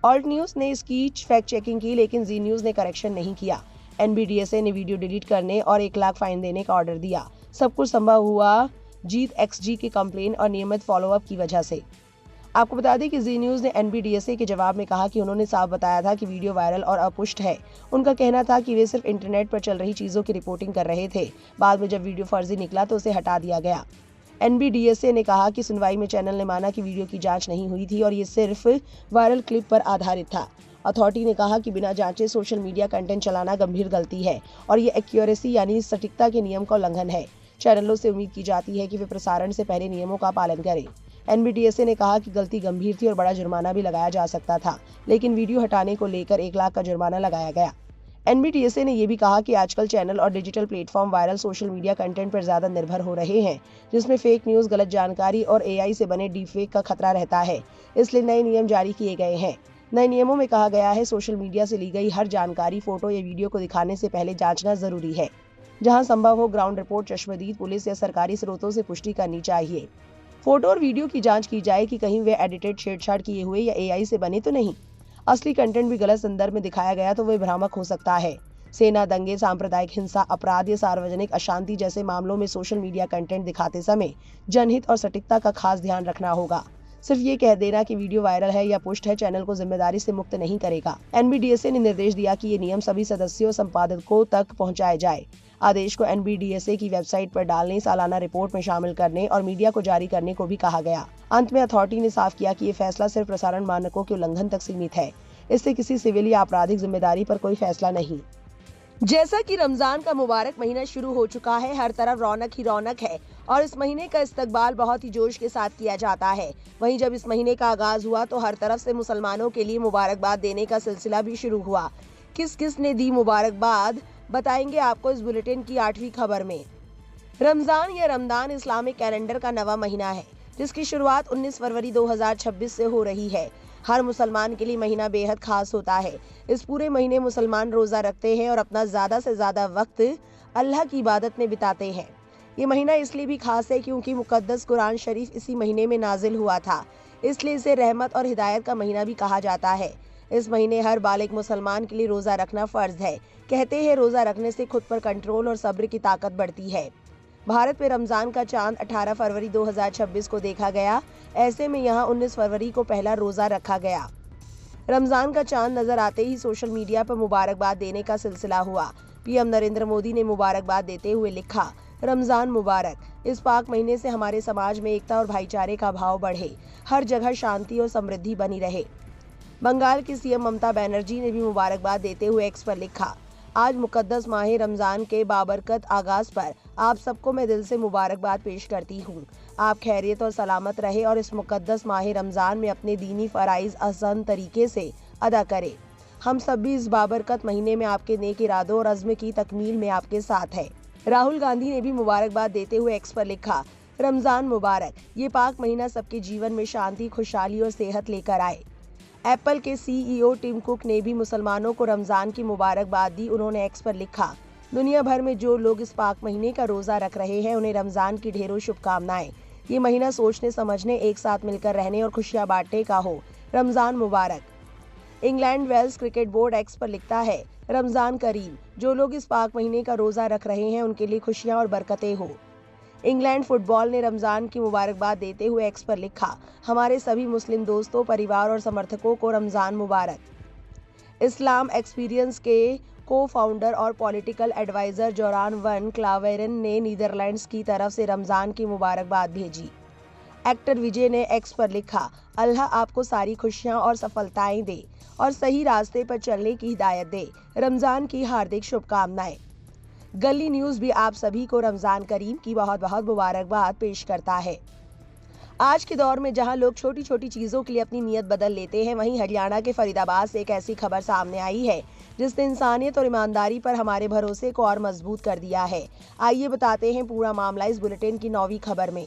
ऑल्ट न्यूज ने इसकी फैक्ट चेकिंग की, लेकिन जी न्यूज ने करेक्शन नहीं किया। NBDSA ने वीडियो डिलीट करने और 1 लाख फाइन देने का ऑर्डर दिया। सब कुछ संभव हुआ जीत XG के कंप्लेन और नियमित फॉलोअप की वजह से। आपको बता दें कि जी न्यूज ने NBDSA के जवाब में कहा कि उन्होंने साफ बताया था कि वीडियो वायरल और अपुष्ट है। उनका कहना था कि वे सिर्फ इंटरनेट पर चल रही चीजों की रिपोर्टिंग कर रहे थे। बाद में जब वीडियो फर्जी निकला तो उसे हटा दिया गया। NBDSA ने कहा कि सुनवाई में चैनल ने माना कि वीडियो की जांच नहीं हुई थी और ये सिर्फ वायरल क्लिप पर आधारित था। अथॉरिटी ने कहा कि बिना जांचे सोशल मीडिया कंटेंट चलाना गंभीर गलती है और ये एक्यूरेसी यानी सटीकता के नियम का उल्लंघन है। चैनलों से उम्मीद की जाती है कि वे प्रसारण से पहले नियमों का पालन करें। NBDSA ने कहा कि गलती गंभीर थी और बड़ा जुर्माना भी लगाया जा सकता था, लेकिन वीडियो हटाने को लेकर 1 लाख का जुर्माना लगाया गया। NBDSA ने यह भी कहा कि आजकल चैनल और digital platform viral social media content पर ज्यादा निर्भर हो रहे हैं, जिसमें फेक न्यूज, गलत जानकारी और AI से बने डीपफेक का खतरा रहता है। इसलिए नए नियम जारी किए गए हैं। नए नियमों में कहा गया है सोशल मीडिया से ली गई हर जानकारी, फोटो या वीडियो को दिखाने से पहले जांचना जरूरी है। जहां संभव हो ग्राउंड रिपोर्ट, चश्मदीद, पुलिस या सरकारी स्रोतों से पुष्टि करनी चाहिए। फोटो और वीडियो की जांच की जाए कि कहीं वे एडिटेड, छेड़छाड़ किए हुए या AI से बने तो नहीं। असली कंटेंट भी गलत संदर्भ में दिखाया गया तो वह भ्रामक हो सकता है। सेना, दंगे, सांप्रदायिक हिंसा, अपराध या सार्वजनिक अशांति जैसे मामलों में सोशल मीडिया कंटेंट दिखाते समय जनहित और सटीकता का खास ध्यान रखना होगा। सिर्फ ये कह देना कि वीडियो वायरल है या पुष्ट है चैनल को जिम्मेदारी से मुक्त नहीं करेगा। NBDSA ने निर्देश दिया कि ये नियम सभी सदस्यों और संपादकों तक पहुंचाए जाए। आदेश को NBDSA की वेबसाइट पर डालने, सालाना रिपोर्ट में शामिल करने और मीडिया को जारी करने को भी कहा गया। अंत में अथॉरिटी ने साफ किया कि ये फैसला सिर्फ प्रसारण मानकों के उल्लंघन तक सीमित है। इससे किसी सिविल या आपराधिक जिम्मेदारी पर कोई फैसला नहीं। जैसा कि रमजान का मुबारक महीना शुरू हो चुका है, हर तरफ रौनक ही रौनक है और इस महीने का इस्तकबाल बहुत ही जोश के साथ किया जाता है। वहीं जब इस महीने का आगाज हुआ तो हर तरफ से मुसलमानों के लिए मुबारकबाद देने का सिलसिला भी शुरू हुआ। किस किस ने दी मुबारकबाद, बताएंगे आपको इस बुलेटिन की 8वीं खबर में। रमजान या रमदान इस्लामिक कैलेंडर का नवा महीना है, जिसकी शुरुआत 19 फरवरी 2026 से हो रही है। हर मुसलमान के लिए महीना बेहद खास होता है। इस पूरे महीने मुसलमान रोजा रखते हैं और अपना ज्यादा से ज्यादा वक्त अल्लाह की इबादत में बिताते हैं। ये महीना इसलिए भी खास है क्योंकि मुकद्दस कुरान शरीफ इसी महीने में नाजिल हुआ था, इसलिए इसे रहमत और हिदायत का महीना भी कहा जाता है। इस महीने हर बालिग मुसलमान के लिए रोजा रखना फर्ज है। कहते हैं रोजा रखने से खुद पर कंट्रोल और सब्र की ताकत बढ़ती है। भारत में रमजान का चांद 18 फरवरी 2026 को देखा गया। ऐसे में यहाँ 19 फरवरी को पहला रोजा रखा गया। रमजान का चांद नजर आते ही सोशल मीडिया पर मुबारकबाद देने का सिलसिला हुआ। PM नरेंद्र मोदी ने मुबारकबाद देते हुए लिखा, रमजान मुबारक। इस पाक महीने से हमारे समाज में एकता और भाईचारे का भाव बढ़े, हर जगह शांति और समृद्धि बनी रहे। बंगाल की सीएम ममता बनर्जी ने भी मुबारकबाद देते हुए एक्स पर लिखा, आज मुकद्दस माह रमजान के बाबरकत आगाज पर आप सबको मैं दिल से मुबारकबाद पेश करती हूँ। आप खैरियत और सलामत रहे और इस मुकद्दस माह रमजान में अपने दीनी फराइज आसान तरीके से अदा करें। हम सब भी इस बाबरकत महीने में आपके नेक इरादों और अज़्म की तकमील में आपके साथ है। राहुल गांधी ने भी मुबारकबाद देते हुए एक्स पर लिखा, रमजान मुबारक। ये पाक महीना सबके जीवन में शांति, खुशहाली और सेहत लेकर आए। एप्पल के सीईओ टिम कुक ने भी मुसलमानों को रमजान की मुबारकबाद दी। उन्होंने एक्स पर लिखा, दुनिया भर में जो लोग इस पाक महीने का रोजा रख रहे हैं उन्हें रमजान की ढेरों शुभकामनाएं। ये महीना सोचने समझने, एक साथ मिलकर रहने और खुशियां बांटने का हो। रमजान मुबारक। England Wales cricket board X पर लिखता है, रमजान करीम। जो लोग इस पाक महीने का रोजा रख रहे हैं उनके लिए खुशियां और बरकतें हो। इंग्लैंड फुटबॉल ने रमजान की मुबारकबाद देते हुए एक्स पर लिखा, हमारे सभी मुस्लिम दोस्तों, परिवार और समर्थकों को रमजान मुबारक। इस्लाम एक्सपीरियंस के को फाउंडर और पॉलिटिकल एडवाइजर जोरान वन क्लावेरन ने नीदरलैंड्स की तरफ से रमजान की मुबारकबाद भेजी। एक्टर विजय ने एक्स पर लिखा, अल्लाह आपको सारी खुशियां और सफलताएं दे और सही रास्ते पर चलने की हिदायत दे। रमजान की हार्दिक शुभकामनाएं। गली न्यूज भी आप सभी को रमजान करीम की बहुत बहुत मुबारकबाद पेश करता है। आज के दौर में जहां लोग छोटी छोटी चीजों के लिए अपनी नीयत बदल लेते हैं, वहीं हरियाणा के फरीदाबाद से एक ऐसी खबर सामने आई है जिसने इंसानियत और ईमानदारी पर हमारे भरोसे को और मजबूत कर दिया है। आइए बताते हैं पूरा मामला इस बुलेटिन की 9वीं खबर में।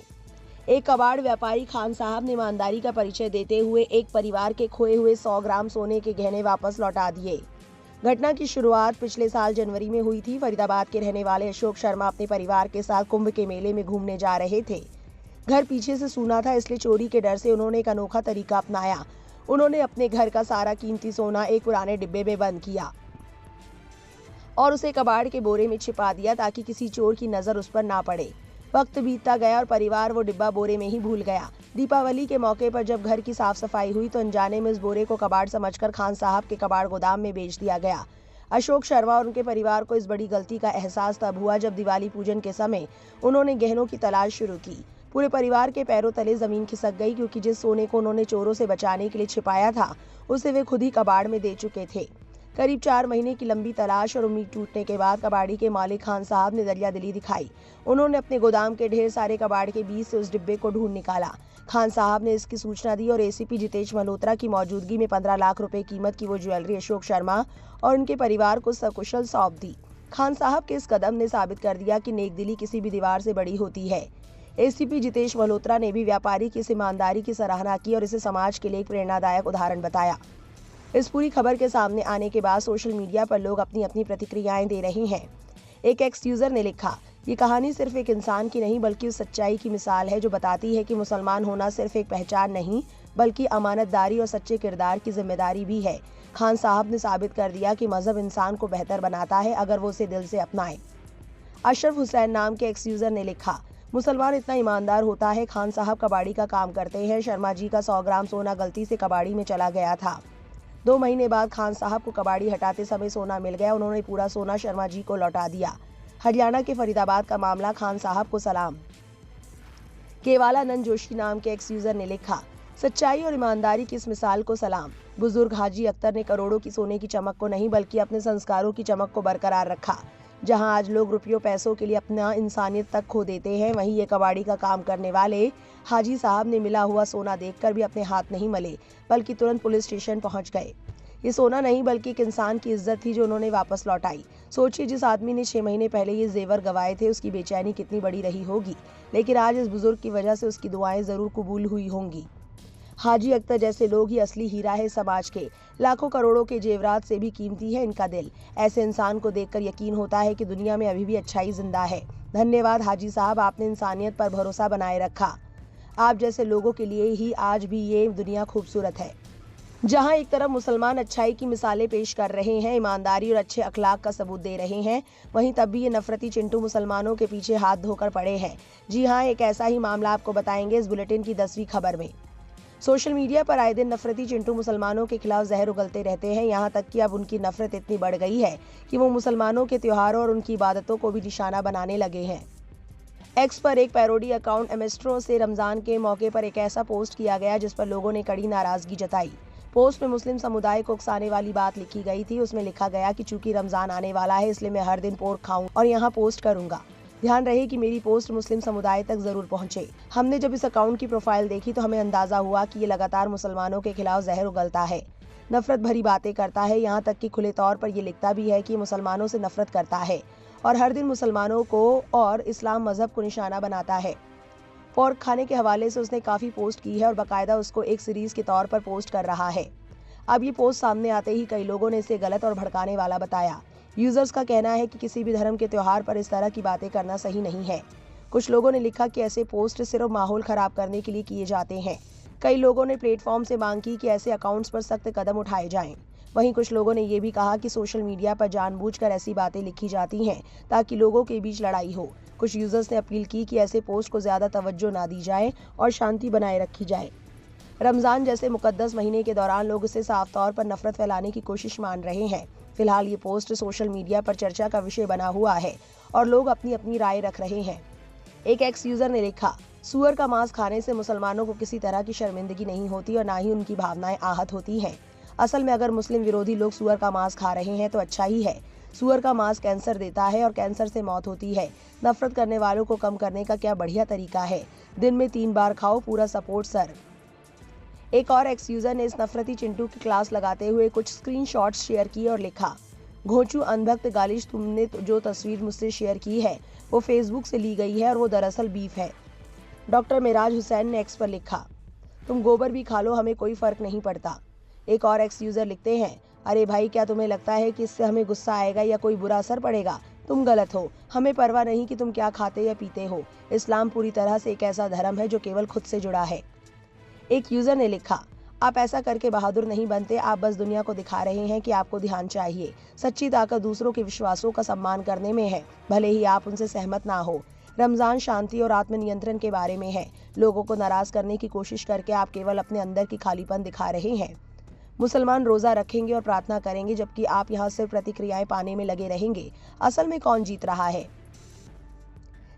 एक कबाड़ व्यापारी खान साहब ने ईमानदारी का परिचय देते हुए एक परिवार के खोए हुए 100 ग्राम सोने के गहने वापस लौटा दिए। घटना की शुरुआत पिछले साल जनवरी में हुई थी। फरीदाबाद के रहने वाले अशोक शर्मा अपने परिवार के साथ कुंभ के मेले में घूमने जा रहे थे। घर पीछे से सूना था, इसलिए चोरी के डर से उन्होंने एक अनोखा तरीका अपनाया। उन्होंने अपने घर का सारा कीमती सोना एक पुराने डिब्बे में बंद किया और उसे कबाड़ के बोरे में छिपा दिया ताकि किसी चोर की नजर उस पर ना पड़े। वक्त बीतता गया और परिवार वो डिब्बा बोरे में ही भूल गया। दीपावली के मौके पर जब घर की साफ सफाई हुई तो अनजाने में इस बोरे को कबाड़ समझकर खान साहब के कबाड़ गोदाम में बेच दिया गया। अशोक शर्मा और उनके परिवार को इस बड़ी गलती का एहसास तब हुआ जब दिवाली पूजन के समय उन्होंने गहनों की तलाश शुरू की। पूरे परिवार के पैरों तले जमीन खिसक गई, क्योंकि जिस सोने को उन्होंने चोरों से बचाने के लिए छिपाया था उसे वे खुद ही कबाड़ में दे चुके थे। करीब 4 महीने की लंबी तलाश और उम्मीद टूटने के बाद कबाड़ी के मालिक खान साहब ने दरिया दिली दिखाई। उन्होंने अपने गोदाम के ढेर सारे कबाड़ के बीच से उस डिब्बे को ढूंढ निकाला। खान साहब ने इसकी सूचना दी और एसीपी जितेश मल्होत्रा की मौजूदगी में 15 लाख रुपए कीमत की वो ज्वेलरी अशोक शर्मा और उनके परिवार को सकुशल सौंप दी। खान साहब के इस कदम ने साबित कर दिया कि नेकदिली किसी भी दीवार से बड़ी होती है। एसीपी जितेश मल्होत्रा ने भी व्यापारी की इस ईमानदारी की सराहना की और इसे समाज के लिए एक प्रेरणादायक उदाहरण बताया। इस पूरी खबर के सामने आने के बाद सोशल मीडिया पर लोग अपनी अपनी प्रतिक्रियाएं दे रहे हैं। एक एक्स यूजर ने लिखा, ये कहानी सिर्फ एक इंसान की नहीं बल्कि उस सच्चाई की मिसाल है जो बताती है कि मुसलमान होना सिर्फ एक पहचान नहीं बल्कि अमानतदारी और सच्चे किरदार की जिम्मेदारी भी है। खान साहब ने साबित कर दिया कि मजहब इंसान को बेहतर बनाता है अगर वो उसे दिल से अपनाए। अशरफ हुसैन नाम के एक्स यूजर ने लिखा, मुसलमान इतना ईमानदार होता है। खान साहब कबाड़ी का काम करते हैं। शर्मा जी का 100 ग्राम सोना गलती से कबाड़ी में चला गया था। 2 महीने बाद खान साहब को कबाड़ी हटाते समय सोना मिल गया। उन्होंने पूरा सोना शर्मा जी को लौटा दिया। हरियाणा के फरीदाबाद का मामला, खान साहब को सलाम। केवालानंद जोशी नाम के एक्स यूजर ने लिखा, सच्चाई और ईमानदारी की इस मिसाल को सलाम। बुजुर्ग हाजी अख्तर ने करोड़ों की सोने की चमक को नहीं बल्कि अपने संस्कारों की चमक को बरकरार रखा। जहां आज लोग रुपयों पैसों के लिए अपना इंसानियत तक खो देते हैं, वहीं ये कबाड़ी का काम करने वाले हाजी साहब ने मिला हुआ सोना देखकर भी अपने हाथ नहीं मले बल्कि तुरंत पुलिस स्टेशन पहुंच गए। ये सोना नहीं बल्कि एक इंसान की इज्जत थी जो उन्होंने वापस लौटाई। सोचिए, जिस आदमी ने 6 महीने पहले ये जेवर गंवाए थे उसकी बेचैनी कितनी बड़ी रही होगी, लेकिन आज इस बुजुर्ग की वजह से उसकी दुआएं जरूर कबूल हुई होंगी। हाजी अख्तर जैसे लोग ही असली हीरा है समाज के। लाखों करोड़ों के जेवरात से भी कीमती है इनका दिल। ऐसे इंसान को देखकर यकीन होता है कि दुनिया में अभी भी अच्छाई जिंदा है। धन्यवाद हाजी साहब, आपने इंसानियत पर भरोसा बनाए रखा। आप जैसे लोगों के लिए ही आज भी ये दुनिया खूबसूरत है। जहां एक तरफ मुसलमान अच्छाई की मिसालें पेश कर रहे हैं, ईमानदारी और अच्छे अखलाक का सबूत दे रहे हैं, वहीं तब भी ये नफरती चिंटू मुसलमानों के पीछे हाथ धोकर पड़े हैं। जी हां, एक ऐसा ही मामला आपको बताएंगे इस बुलेटिन की 10वीं खबर में। सोशल मीडिया पर आए दिन नफरती चिंटू मुसलमानों के खिलाफ जहर उगलते रहते हैं। यहाँ तक कि अब उनकी नफरत इतनी बढ़ गई है कि वो मुसलमानों के त्योहारों और उनकी इबादतों को भी निशाना बनाने लगे हैं। एक्स पर एक पैरोडी अकाउंट एमेस्ट्रो से रमजान के मौके पर एक ऐसा पोस्ट किया गया जिस पर लोगों ने कड़ी नाराजगी जताई। पोस्ट में मुस्लिम समुदाय को उकसाने वाली बात लिखी गई थी। उसमें लिखा गया कि चूंकि रमजान आने वाला है इसलिए मैं हर दिन पोर्क खाऊं और यहाँ पोस्ट करूंगा। ध्यान रहे कि मेरी पोस्ट मुस्लिम समुदाय तक जरूर पहुंचे। हमने जब इस अकाउंट की प्रोफाइल देखी तो हमें अंदाजा हुआ कि ये लगातार मुसलमानों के खिलाफ जहर उगलता है, नफरत भरी बातें करता है, यहाँ तक कि खुले तौर पर ये लिखता भी है कि मुसलमानों से नफरत करता है और हर दिन मुसलमानों को और इस्लाम मजहब को निशाना बनाता है। पोर्क खाने के हवाले से उसने काफी पोस्ट की है और बाकायदा उसको एक सीरीज के तौर पर पोस्ट कर रहा है। अब ये पोस्ट सामने आते ही कई लोगों ने इसे गलत और भड़काने वाला बताया। यूजर्स का कहना है कि किसी भी धर्म के त्योहार पर इस तरह की बातें करना सही नहीं है। कुछ लोगों ने लिखा कि ऐसे पोस्ट सिर्फ माहौल खराब करने के लिए किए जाते हैं। कई लोगों ने प्लेटफॉर्म से मांग की कि ऐसे अकाउंट्स पर सख्त कदम उठाए जाएं। वहीं कुछ लोगों ने ये भी कहा कि सोशल मीडिया पर जानबूझकर ऐसी बातें लिखी जाती हैं ताकि लोगों के बीच लड़ाई हो। कुछ यूजर्स ने अपील की कि ऐसे पोस्ट को ज्यादा तवज्जो ना दी जाए और शांति बनाए रखी जाए। रमजान जैसे मुकद्दस महीने के दौरान लोग इसे साफ तौर पर नफरत फैलाने की कोशिश मान रहे हैं। फिलहाल ये पोस्ट सोशल मीडिया पर चर्चा का विषय बना हुआ है और लोग अपनी अपनी राय रख रहे हैं। एक एक्स यूजर ने लिखा, सूअर का मांस खाने से मुसलमानों को किसी तरह की शर्मिंदगी नहीं होती और ना ही उनकी भावनाएं आहत होती हैं। असल में अगर मुस्लिम विरोधी लोग सूअर का मांस खा रहे हैं तो अच्छा ही है। सूअर का मांस कैंसर देता है और कैंसर से मौत होती है। नफरत करने वालों को कम करने का क्या बढ़िया तरीका है। दिन में 3 बार खाओ, पूरा सपोर्ट सर। एक और एक्स यूजर ने इस नफरती चिंटू की क्लास लगाते हुए कुछ स्क्रीनशॉट्स शेयर किए और लिखा, घोंचू अनभक्त गालिश, तुमने जो तस्वीर मुझसे शेयर की है वो फेसबुक से ली गई है और वो दरअसल बीफ है। डॉक्टर मेराज हुसैन ने एक्स पर लिखा, तुम गोबर भी खा लो, हमें कोई फर्क नहीं पड़ता। एक और एक्स यूजर लिखते हैं, अरे भाई क्या तुम्हें लगता है कि इससे हमें गुस्सा आएगा या कोई बुरा असर पड़ेगा? तुम गलत हो, हमें परवाह नहीं कि तुम क्या खाते या पीते हो। इस्लाम पूरी तरह से एक ऐसा धर्म है जो केवल खुद से जुड़ा है। एक यूजर ने लिखा, आप ऐसा करके बहादुर नहीं बनते, आप बस दुनिया को दिखा रहे हैं कि आपको ध्यान चाहिए। सच्ची ताकत दूसरों के विश्वासों का सम्मान करने में है, भले ही आप उनसे सहमत ना हो। रमजान शांति और आत्मनियंत्रण के बारे में है। लोगों को नाराज करने की कोशिश करके आप केवल अपने अंदर की खालीपन दिखा रहे हैं। मुसलमान रोजा रखेंगे और प्रार्थना करेंगे जबकि आप यहाँ सिर्फ प्रतिक्रियाएं पाने में लगे रहेंगे। असल में कौन जीत रहा है?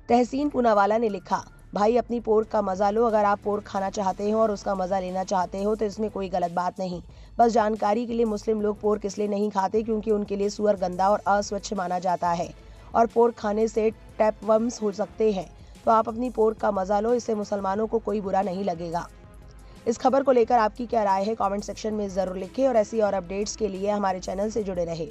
तहसीन पूनावाला ने लिखा, भाई अपनी पोर्क का मजा लो। अगर आप पोर्क खाना चाहते हो और उसका मजा लेना चाहते हो तो इसमें कोई गलत बात नहीं। बस जानकारी के लिए, मुस्लिम लोग पोर्क इसलिए नहीं खाते क्योंकि उनके लिए सूअर गंदा और अस्वच्छ माना जाता है और पोर्क खाने से टैपवर्म्स हो सकते हैं। तो आप अपनी पोर्क का मजा लो, इससे मुसलमानों को कोई बुरा नहीं लगेगा। इस खबर को लेकर आपकी क्या राय है? कमेंट सेक्शन में जरूर लिखें और ऐसी और अपडेट्स के लिए हमारे चैनल से जुड़े रहें।